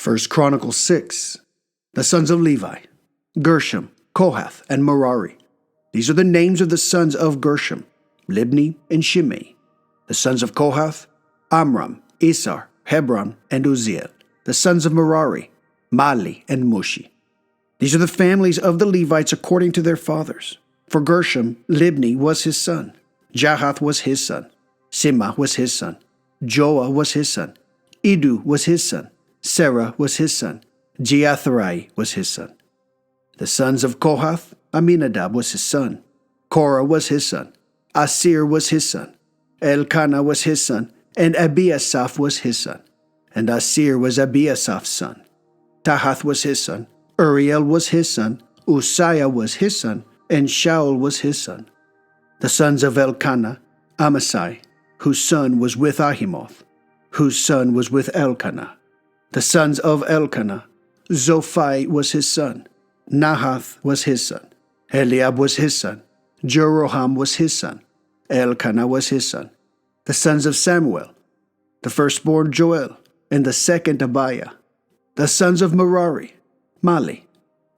1 Chronicles 6. The sons of Levi, Gershom, Kohath, and Merari. These are the names of the sons of Gershom, Libni and Shimei. The sons of Kohath, Amram, Isar, Hebron, and Uzziel. The sons of Merari, Mali and Mushi. These are the families of the Levites according to their fathers. For Gershom, Libni was his son. Jahath was his son. Sima was his son. Joah was his son. Idu was his son. Serah was his son. Jeatherai was his son. The sons of Kohath, Aminadab was his son. Korah was his son. Asir was his son. Elkanah was his son. And Abiasaph was his son. And Asir was Abiasaph's son. Tahath was his son. Uriel was his son. Uzziah was his son. And Shaul was his son. The sons of Elkanah, Amasai, whose son was with Ahimoth, whose son was with Elkanah. The sons of Elkanah, Zophai was his son. Nahath was his son. Eliab was his son. Jeroham was his son. Elkanah was his son. The sons of Samuel, the firstborn Joel, and the second Abiah. The sons of Merari, Mali.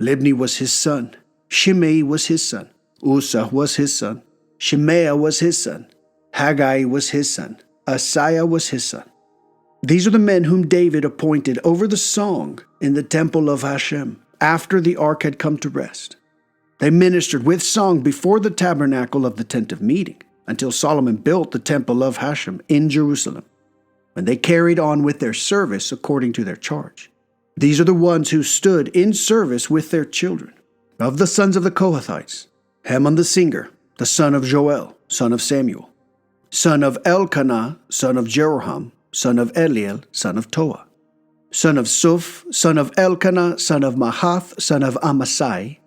Libni was his son. Shimei was his son. Uzzah was his son. Shemaiah was his son. Haggai was his son. Asaiah was his son. These are the men whom David appointed over the song in the temple of Hashem after the ark had come to rest. They ministered with song before the tabernacle of the tent of meeting until Solomon built the temple of Hashem in Jerusalem, when they carried on with their service according to their charge. These are the ones who stood in service with their children. Of the sons of the Kohathites, Heman the singer, the son of Joel, son of Samuel, son of Elkanah, son of Jeroham, son of Eliel, son of Toah, son of Suf, son of Elkanah, son of Mahath, son of Amasai,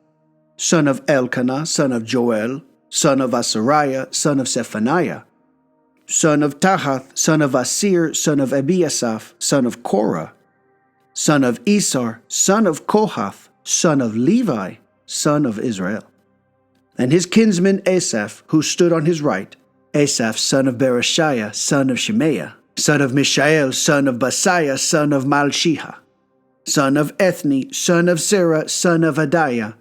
son of Elkanah, son of Joel, son of Asariah, son of Zephaniah, son of Tahath, son of Asir, son of Abiasaph, son of Korah, son of Isar, son of Kohath, son of Levi, son of Israel. And his kinsman Asaph, who stood on his right, Asaph, son of Bereshiah, son of Shemaiah, son of Mishael, son of Basiah, son of Malshiha, son of Ethni, son of Serah, son of Adiah,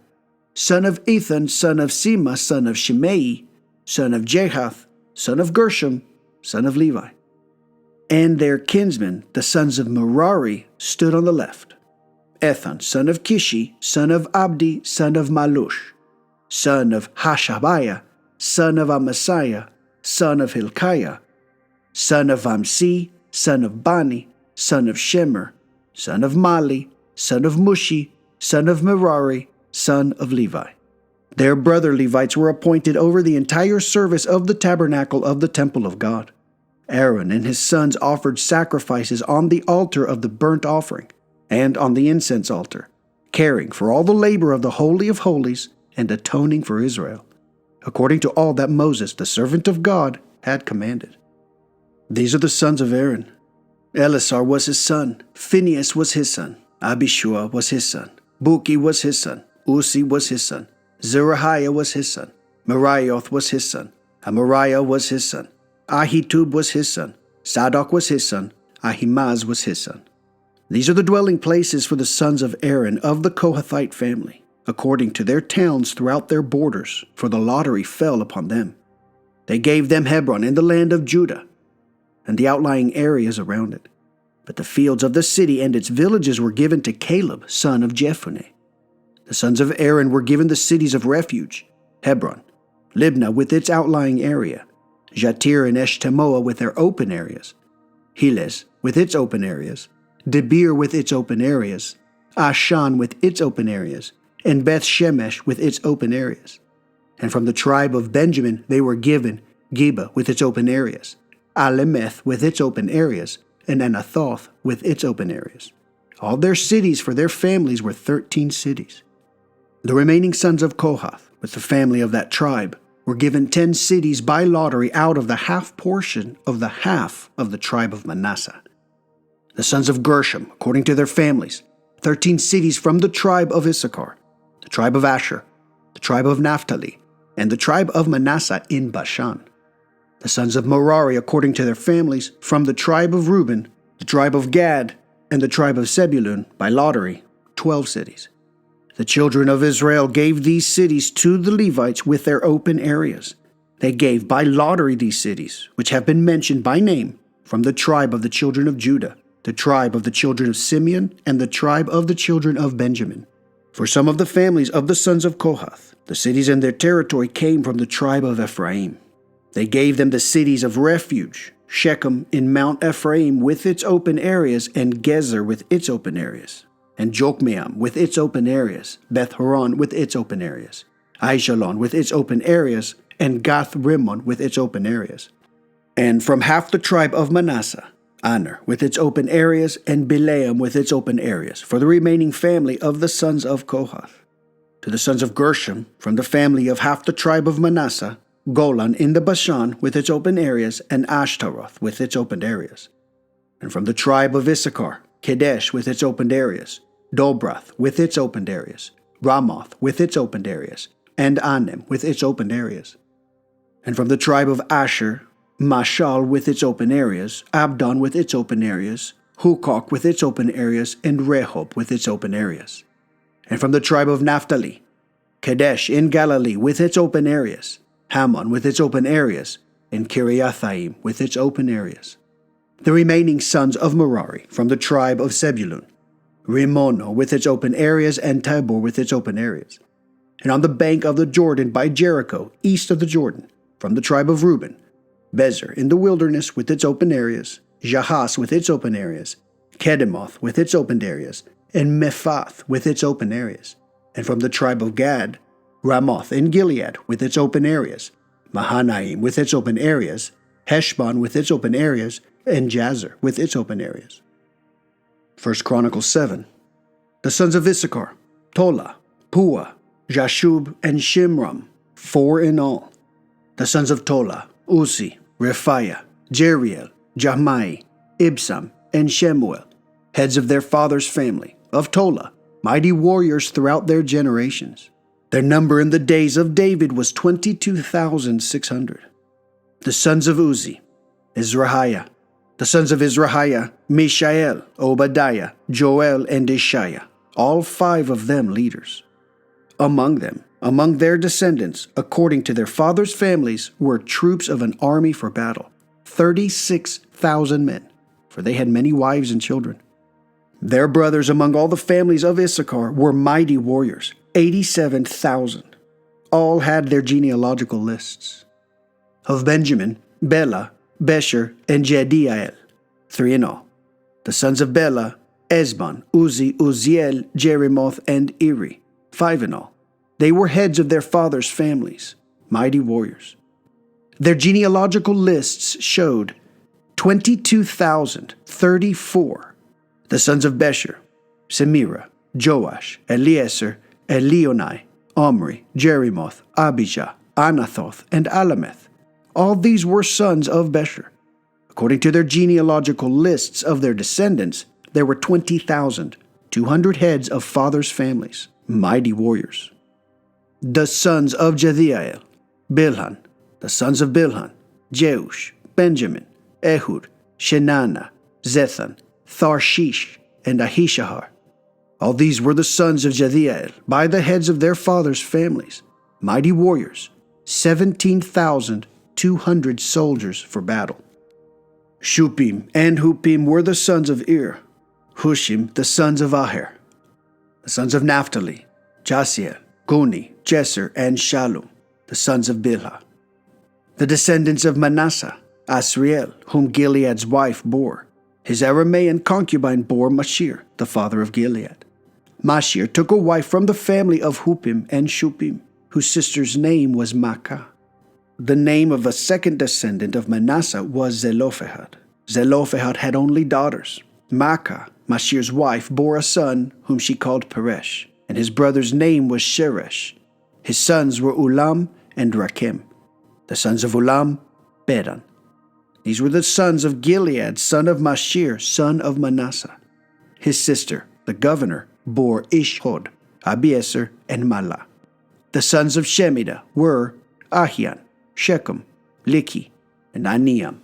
son of Ethan, son of Sima, son of Shimei, son of Jahath, son of Gershom, son of Levi. And their kinsmen, the sons of Merari, stood on the left. Ethan, son of Kishi, son of Abdi, son of Malush, son of Hashabiah, son of Amasiah, son of Hilkiah, son of Amsi, son of Bani, son of Shemer, son of Mali, son of Mushi, son of Merari, son of Levi. Their brother Levites were appointed over the entire service of the tabernacle of the temple of God. Aaron and his sons offered sacrifices on the altar of the burnt offering and on the incense altar, caring for all the labor of the Holy of Holies and atoning for Israel, according to all that Moses, the servant of God, had commanded. These are the sons of Aaron. Eleazar was his son. Phinehas was his son. Abishua was his son. Buki was his son. Uzi was his son. Zerahiah was his son. Merioth was his son. Amariah was his son. Ahitub was his son. Zadok was his son. Ahimaaz was his son. These are the dwelling places for the sons of Aaron of the Kohathite family, according to their towns throughout their borders, for the lottery fell upon them. They gave them Hebron in the land of Judah, and the outlying areas around it. But the fields of the city and its villages were given to Caleb, son of Jephunneh. The sons of Aaron were given the cities of refuge, Hebron, Libnah with its outlying area, Jatir and Eshtemoa with their open areas, Heles with its open areas, Debir with its open areas, Ashan with its open areas, and Beth Shemesh with its open areas. And from the tribe of Benjamin they were given Geba with its open areas, Alemeth with its open areas, and Anathoth with its open areas. All their cities for their families were 13 cities. The remaining sons of Kohath, with the family of that tribe, were given 10 cities by lottery out of the half portion of the tribe of Manasseh. The sons of Gershom, according to their families, 13 cities from the tribe of Issachar, the tribe of Asher, the tribe of Naphtali, and the tribe of Manasseh in Bashan. The sons of Merari, according to their families, from the tribe of Reuben, the tribe of Gad, and the tribe of Zebulun, by lottery, 12 cities. The children of Israel gave these cities to the Levites with their open areas. They gave by lottery these cities, which have been mentioned by name, from the tribe of the children of Judah, the tribe of the children of Simeon, and the tribe of the children of Benjamin. For some of the families of the sons of Kohath, the cities and their territory came from the tribe of Ephraim. They gave them the cities of refuge, Shechem in Mount Ephraim with its open areas, and Gezer with its open areas, and Jokmeam with its open areas, Beth-horon with its open areas, Aishalon with its open areas, and Gath-rimmon with its open areas. And from half the tribe of Manasseh, Aner with its open areas, and Bileam with its open areas, for the remaining family of the sons of Kohath. To the sons of Gershom, from the family of half the tribe of Manasseh, Golan in the Bashan with its open areas, and Ashtaroth with its open areas. And from the tribe of Issachar, Kedesh with its opened areas, Dobrath with its opened areas, Ramoth with its opened areas, and Anem with its opened areas. And from the tribe of Asher, Mashal with its open areas, Abdon with its open areas, Hukok with its open areas, and Rehob with its open areas. And from the tribe of Naphtali, Kadesh in Galilee with its open areas, Hammon with its open areas, and Kiriathaim with its open areas. The remaining sons of Merari from the tribe of Zebulun, Rimono with its open areas, and Tabor with its open areas. And on the bank of the Jordan by Jericho, east of the Jordan, from the tribe of Reuben, Bezer in the wilderness with its open areas, Jahas with its open areas, Kedemoth with its open areas, and Mephath with its open areas. And from the tribe of Gad, Ramoth in Gilead with its open areas, Mahanaim with its open areas, Heshbon with its open areas, and Jazer with its open areas. 1 Chronicles 7. The sons of Issachar, Tola, Pua, Jashub, and Shimram, 4 in all. The sons of Tola, Uzi, Rephaiah, Jeriel, Jahmai, Ibsam, and Shemuel, heads of their father's family, of Tola, mighty warriors throughout their generations. Their number in the days of David was 22,600. The sons of Uzi, Izrahiah. The sons of Izrahiah, Mishael, Obadiah, Joel, and Ishiah, all 5 of them leaders. Among them, among their descendants, according to their fathers' families, were troops of an army for battle, 36,000 men, for they had many wives and children. Their brothers among all the families of Issachar were mighty warriors, 87,000. All had their genealogical lists. Of Benjamin, Bela, Besher, and Jediael, 3 in all. The sons of Bela, Esbon, Uzi, Uziel, Jerimoth, and Eri, 5 in all. They were heads of their fathers' families, mighty warriors. Their genealogical lists showed 22,034. The sons of Besher, Semira, Joash, Eliezer, Elionai, Omri, Jerimoth, Abijah, Anathoth, and Alameth. All these were sons of Besher. According to their genealogical lists of their descendants, there were 20,200 heads of fathers' families, mighty warriors. The sons of Jediael, Bilhan. The sons of Bilhan, Jeush, Benjamin, Ehud, Shenana, Zethan, Tharshish, and Ahishahar. All these were the sons of Jediael by the heads of their fathers' families, mighty warriors, 17,200 soldiers for battle. Shupim and Hupim were the sons of Ir, Hushim the sons of Aher. The sons of Naphtali, Jasiel, Guni, Jeser, and Shalom, the sons of Bilhah. The descendants of Manasseh, Asriel, whom Gilead's wife bore. His Aramean concubine bore Mashir, the father of Gilead. Mashir took a wife from the family of Hupim and Shupim, whose sister's name was Makkah. The name of a second descendant of Manasseh was Zelophehad. Zelophehad had only daughters. Makkah, Mashir's wife, bore a son whom she called Peresh, and his brother's name was Sheresh. His sons were Ulam and Rakim. The sons of Ulam, Bedan. These were the sons of Gilead, son of Mashir, son of Manasseh. His sister, the governor, bore Ishhod, Abiezer, and Malah. The sons of Shemida were Ahian, Shechem, Liki, and Aniam.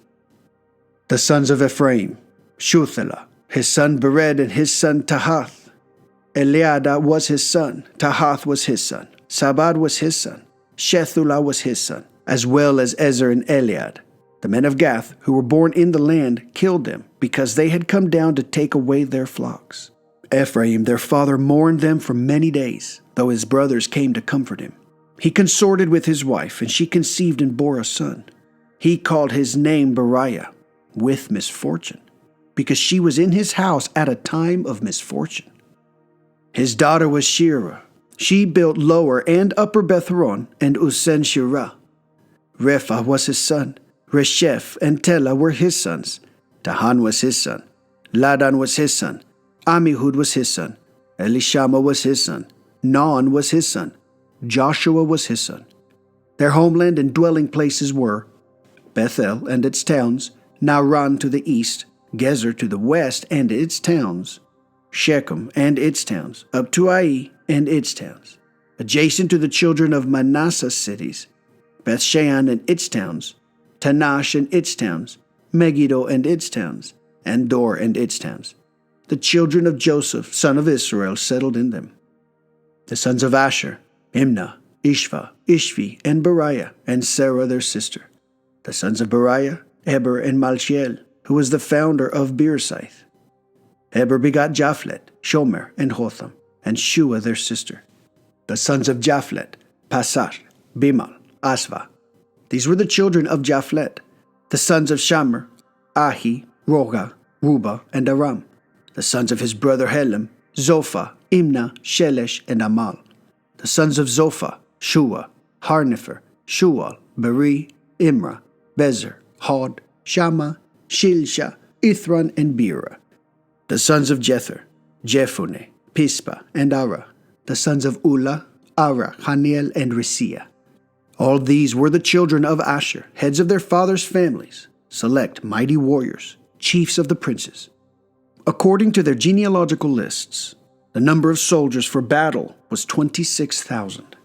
The sons of Ephraim, Shuthelah, his son Bered and his son Tahath. Eliada was his son, Tahath was his son, Sabad was his son, Shethullah was his son, as well as Ezer and Eliad. The men of Gath, who were born in the land, killed them, because they had come down to take away their flocks. Ephraim their father mourned them for many days, though his brothers came to comfort him. He consorted with his wife, and she conceived and bore a son. He called his name Beriah, with misfortune, because she was in his house at a time of misfortune. His daughter was Shirah. She built Lower and Upper Bethhoron and Usen Shirah. Repha was his son. Resheph and Telah were his sons. Tahan was his son. Ladan was his son. Amihud was his son. Elishama was his son. Non was his son. Joshua was his son. Their homeland and dwelling places were Bethel and its towns, Naran to the east, Gezer to the west and its towns, Shechem and its towns, up to Ai and its towns, adjacent to the children of Manasseh's cities, Bethshean and its towns, Tanash and its towns, Megiddo and its towns, and Dor and its towns. The children of Joseph, son of Israel, settled in them. The sons of Asher, Imnah, Ishva, Ishvi, and Beriah, and Sarah their sister. The sons of Beriah, Heber and Malchiel, who was the founder of Beersaith. Heber begot Japhlet, Shomer, and Hotham, and Shua their sister. The sons of Japhlet, Pasar, Bimal, Asva. These were the children of Japhlet. The sons of Shamer, Ahi, Roga, Ruba, and Aram. The sons of his brother Helem, Zophah, Imnah, Shelesh, and Amal. The sons of Zophah, Shua, Harnefer, Shual, Beri, Imrah, Bezer, Hod, Shammah, Shilsha, Ithran, and Beerah. The sons of Jether, Jephunneh, Pispa, and Ara. The sons of Ulah, Ara, Haniel, and Resiah. All these were the children of Asher, heads of their fathers' families, select mighty warriors, chiefs of the princes. According to their genealogical lists, the number of soldiers for battle was 26,000.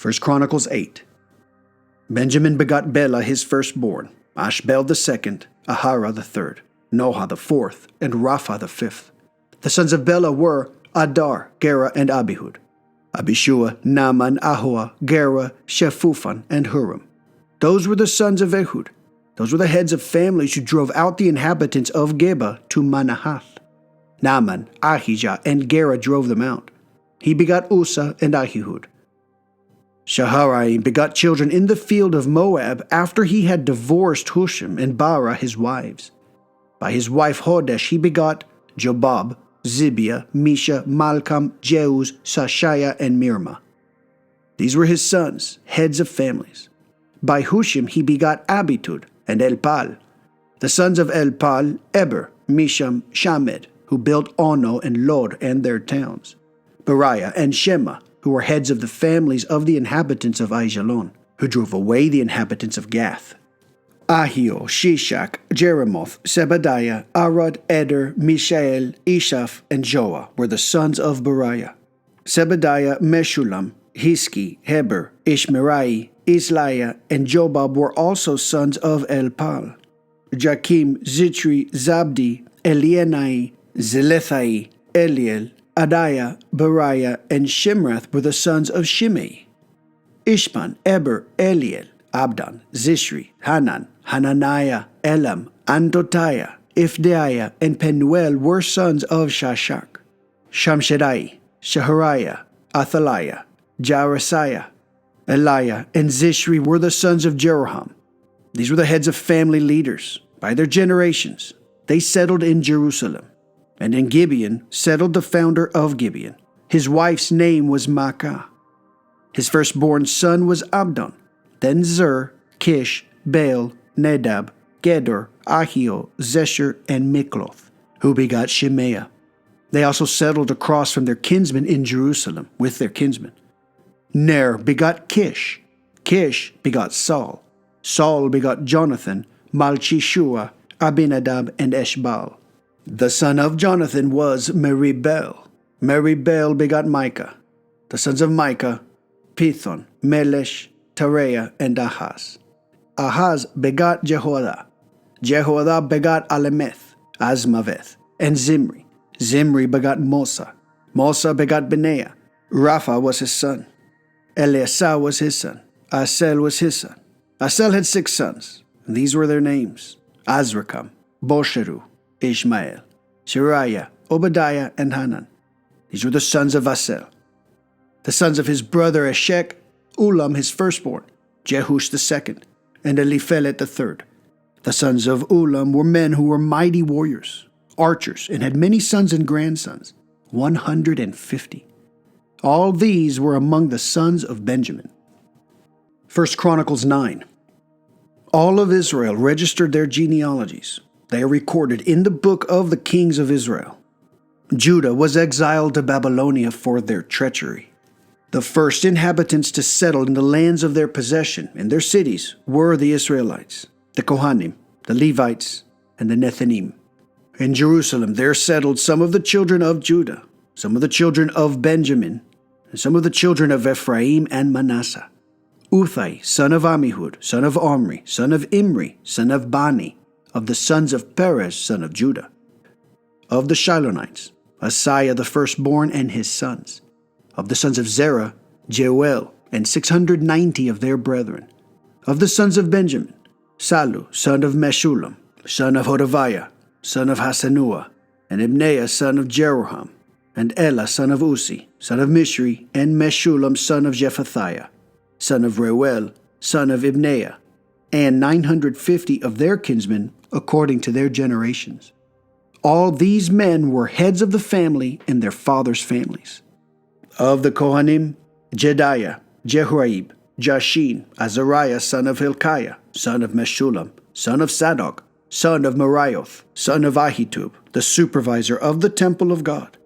1 Chronicles 8. Benjamin begot Bela his firstborn, Ashbel the second, Ahara the third, Noha the fourth, and Rapha the fifth. The sons of Bela were Adar, Gera, and Abihud. Abishua, Naaman, Ahoa, Gera, Shephufan, and Huram. Those were the sons of Ehud. Those were the heads of families who drove out the inhabitants of Geba to Manahath. Naaman, Ahijah, and Gera drove them out. He begot Ussa and Ahihud. Shaharaim begot children in the field of Moab after he had divorced Husham and Bara his wives. By his wife Hodesh he begot Jobab, Zibiah, Misha, Malcham, Jeuz, Sashaya, and Mirma. These were his sons, heads of families. By Hushim he begot Abitud and Elpal. The sons of Elpal, Eber, Misham, Shamed, who built Ono and Lod and their towns. Beriah and Shema, who were heads of the families of the inhabitants of Aijalon, who drove away the inhabitants of Gath. Ahio, Shishak, Jeremoth, Zebadiah, Arad, Eder, Mishael, Ishaph, and Joah were the sons of Beriah. Zebadiah, Meshulam, Hiski, Heber, Ishmerai, Isliah, and Jobab were also sons of Elpal. Jakim, Zitri, Zabdi, Elienai, Zelethai, Eliel, Adiah, Beriah, and Shimrath were the sons of Shimei. Ishpan, Eber, Eliel, Abdan, Zishri, Hanan, Hananiah, Elam, Antotiah, Ifdeiah, and Penuel were sons of Shashak. Shamshadai, Shahariah, Athaliah, Jarasiah, Eliah, and Zishri were the sons of Jeroham. These were the heads of family leaders. By their generations, they settled in Jerusalem. And in Gibeon settled the founder of Gibeon. His wife's name was Maacah. His firstborn son was Abdon, then Zer, Kish, Baal, Nadab, Gedor, Ahio, Zesher, and Mikloth, who begot Shemaiah. They also settled across from their kinsmen in Jerusalem with their kinsmen. Ner begot Kish. Kish begot Saul. Saul begot Jonathan, Malchishua, Abinadab, and Eshbal. The son of Jonathan was Meribel. Meribel begot Micah. The sons of Micah, Pithon, Melesh, Tareah, and Ahaz. Ahaz begot Jehoiada. Jehoiada begot Alemeth. Azmaveth, and Zimri. Zimri begot Mosa. Mosa begot Benaiah. Rapha was his son. Eleasah was his son. Asel was his son. Asel had 6 sons, and these were their names: Azrikam, Bosheru, Ishmael, Shariah, Obadiah, and Hanan. These were the sons of Asel. The sons of his brother Eshek: Ulam his firstborn, Jehush the second, and Eliphelet the third. The sons of Ulam were men who were mighty warriors, archers, and had many sons and grandsons, 150. All these were among the sons of Benjamin. 1 Chronicles 9. All of Israel registered their genealogies. They are recorded in the book of the kings of Israel. Judah was exiled to Babylonia for their treachery. The first inhabitants to settle in the lands of their possession, in their cities, were the Israelites, the Kohanim, the Levites, and the Nethinim. In Jerusalem there settled some of the children of Judah, some of the children of Benjamin, and some of the children of Ephraim and Manasseh. Uthai, son of Ammihud, son of Omri, son of Imri, son of Bani, of the sons of Perez, son of Judah. Of the Shilonites, Asaiah the firstborn and his sons. Of the sons of Zerah, Jeuel, and 690 of their brethren. Of the sons of Benjamin, Salu, son of Meshullam, son of Hodaviah, son of Hasanua, and Ibneiah, son of Jeroham, and Elah, son of Uzi, son of Mishri, and Meshullam, son of Jephathiah, son of Reuel, son of Ibneiah, and 950 of their kinsmen according to their generations. All these men were heads of the family in their fathers' families. Of the Kohanim, Jediah, Jehoiab, Jashin, Azariah, son of Hilkiah, son of Meshullam, son of Zadok, son of Merioth, son of Ahitub, the supervisor of the temple of God.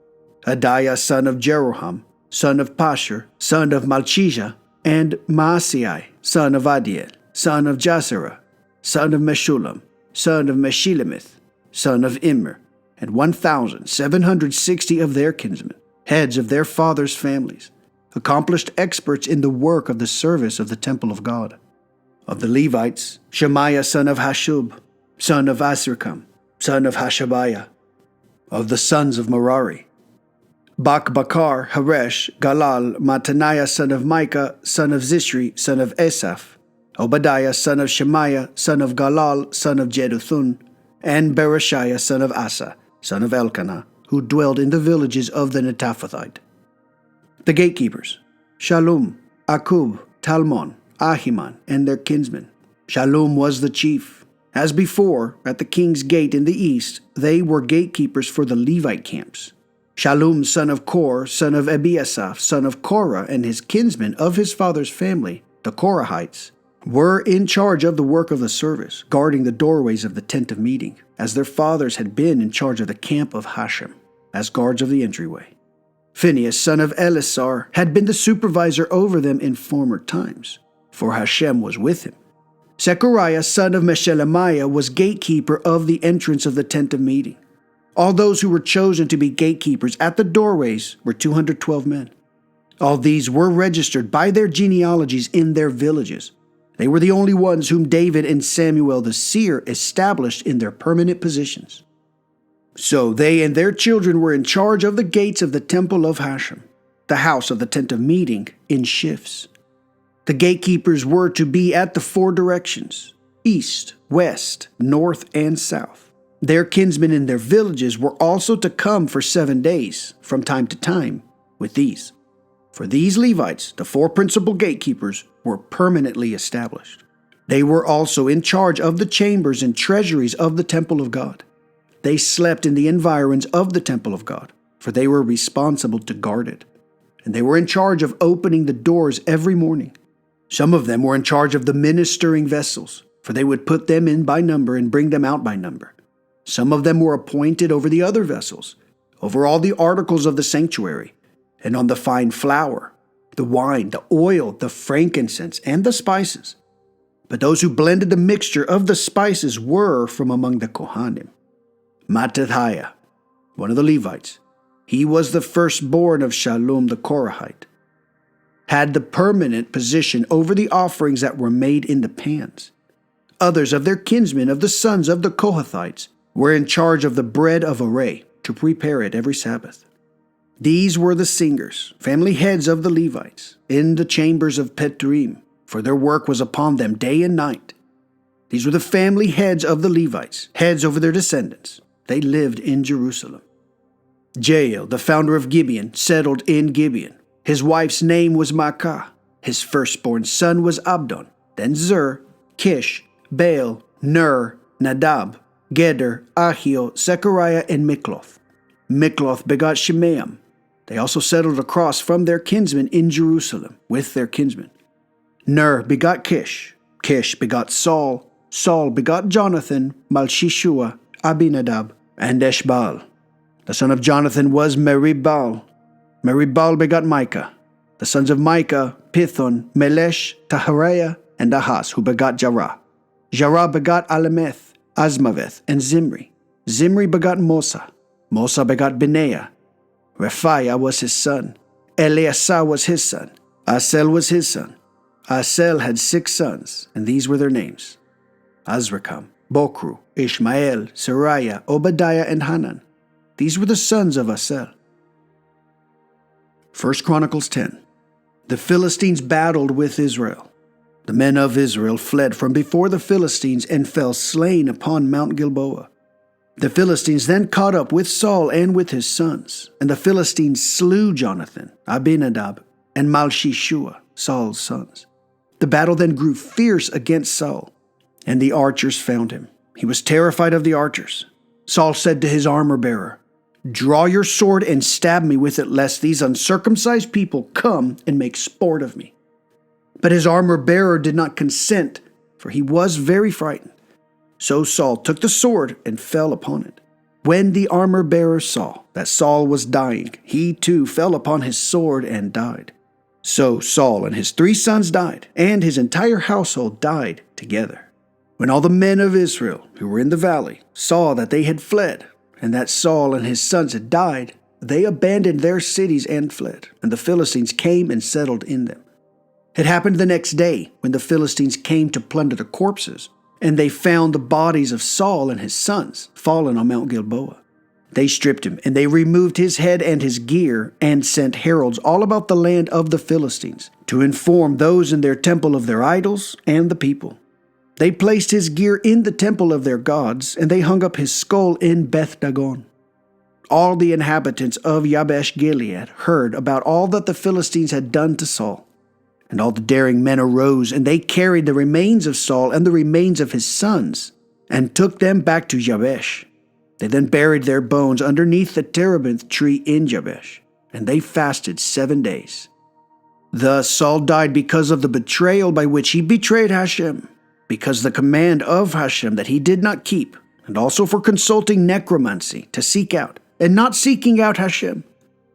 Adiah, son of Jeroham, son of Pashur, son of Malchijah, and Maaseiah, son of Adiel, son of Jasera, son of Meshullam, son of Meshilemith, son of Immer, and 1,760 of their kinsmen, heads of their fathers' families, accomplished experts in the work of the service of the temple of God. Of the Levites, Shemaiah, son of Hashub, son of Asrikam, son of Hashabiah. Of the sons of Merari, Bakbakar, Haresh, Galal, Mattaniah, son of Micah, son of Zishri, son of Esaph, Obadiah, son of Shemaiah, son of Galal, son of Jeduthun, and Bereshiah, son of Asa, son of Elkanah, who dwelled in the villages of the Netophathite. The gatekeepers, Shallum, Akub, Talmon, Ahiman, and their kinsmen. Shallum was the chief. As before, at the king's gate in the east, they were gatekeepers for the Levite camps. Shallum, son of Kor, son of Ebiasaph, son of Korah, and his kinsmen of his father's family, the Korahites, were in charge of the work of the service, guarding the doorways of the tent of meeting, as their fathers had been in charge of the camp of Hashem, as guards of the entryway. Phinehas, son of Elisar, had been the supervisor over them in former times, for Hashem was with him. Zechariah, son of Meshelemiah, was gatekeeper of the entrance of the tent of meeting. All those who were chosen to be gatekeepers at the doorways were 212 men. All these were registered by their genealogies in their villages. They were the only ones whom David and Samuel the seer established in their permanent positions. So they and their children were in charge of the gates of the temple of Hashem, the house of the tent of meeting, in shifts. The gatekeepers were to be at the 4 directions: east, west, north, and south. Their kinsmen in their villages were also to come for 7 days, from time to time, with these. For these Levites, the 4 principal gatekeepers, were permanently established. They were also in charge of the chambers and treasuries of the temple of God. They slept in the environs of the temple of God, for they were responsible to guard it. And they were in charge of opening the doors every morning. Some of them were in charge of the ministering vessels, for they would put them in by number and bring them out by number. Some of them were appointed over the other vessels, over all the articles of the sanctuary, and on the fine flour, the wine, the oil, the frankincense, and the spices. But those who blended the mixture of the spices were from among the Kohanim. Mattithiah, one of the Levites, he was the firstborn of Shallum the Korahite, had the permanent position over the offerings that were made in the pans. Others of their kinsmen of the sons of the Kohathites were in charge of the bread of array to prepare it every Sabbath. These were the singers, family heads of the Levites, in the chambers of Petrim, for their work was upon them day and night. These were the family heads of the Levites, heads over their descendants. They lived in Jerusalem. Jael, the founder of Gibeon, settled in Gibeon. His wife's name was Maacah. His firstborn son was Abdon, then Zur, Kish, Baal, Ner, Nadab, Geder, Ahio, Zechariah, and Mikloth. Mikloth begot Shimeam. They also settled across from their kinsmen in Jerusalem with their kinsmen. Ner begot Kish. Kish begot Saul. Saul begot Jonathan, Malchishua, Abinadab, and Eshbaal. The son of Jonathan was Merib-Baal. Merib-Baal begot Micah. The sons of Micah, Pithon, Melesh, Tahariah, and Ahaz, who begot Jarah. Jarah begot Alemeth, Azmaveth, and Zimri. Zimri begot Mosa. Mosa begot Benaiah. Rephaiah was his son. Eleasah was his son. Asel was his son. Asel had 6 sons, and these were their names: Azrikam, Bokru, Ishmael, Sariah, Obadiah, and Hanan. These were the sons of Asel. 1 Chronicles 10. The Philistines battled with Israel. The men of Israel fled from before the Philistines and fell slain upon Mount Gilboa. The Philistines then caught up with Saul and with his sons, and the Philistines slew Jonathan, Abinadab, and Malchishua, Saul's sons. The battle then grew fierce against Saul, and the archers found him. He was terrified of the archers. Saul said to his armor-bearer, "Draw your sword and stab me with it, lest these uncircumcised people come and make sport of me." But his armor-bearer did not consent, for he was very frightened. So Saul took the sword and fell upon it. When the armor-bearer saw that Saul was dying, he too fell upon his sword and died. So Saul and his 3 sons died, and his entire household died together. When all the men of Israel who were in the valley saw that they had fled, and that Saul and his sons had died, they abandoned their cities and fled, and the Philistines came and settled in them. It happened the next day, when the Philistines came to plunder the corpses, and they found the bodies of Saul and his sons fallen on Mount Gilboa. They stripped him, and they removed his head and his gear, and sent heralds all about the land of the Philistines, to inform those in their temple of their idols and the people. They placed his gear in the temple of their gods, and they hung up his skull in Beth Dagon. All the inhabitants of Yabesh Gilead heard about all that the Philistines had done to Saul. And all the daring men arose, and they carried the remains of Saul and the remains of his sons, and took them back to Jabesh. They then buried their bones underneath the terebinth tree in Jabesh, and they fasted 7 days. Thus Saul died because of the betrayal by which he betrayed Hashem, because the command of Hashem that he did not keep, and also for consulting necromancy to seek out, and not seeking out Hashem,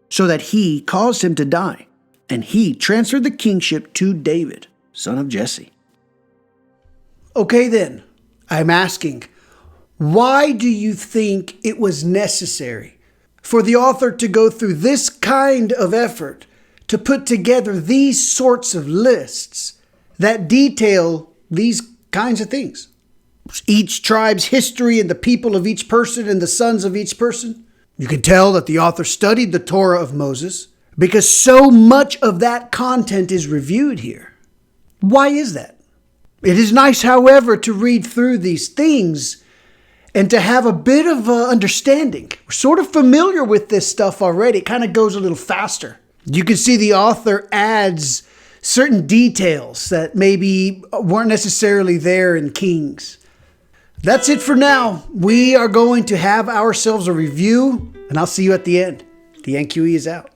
so that he caused him to die, and he transferred the kingship to David, son of Jesse. Okay then, I'm asking, why do you think it was necessary for the author to go through this kind of effort to put together these sorts of lists that detail these kinds of things? Each tribe's history and the people of each person and the sons of each person. You can tell that the author studied the Torah of Moses because so much of that content is reviewed here. Why is that? It is nice, however, to read through these things and to have a bit of understanding. We're sort of familiar with this stuff already. It kind of goes a little faster. You can see the author adds certain details that maybe weren't necessarily there in Kings. That's it for now. We are going to have ourselves a review, and I'll see you at the end. The NQE is out.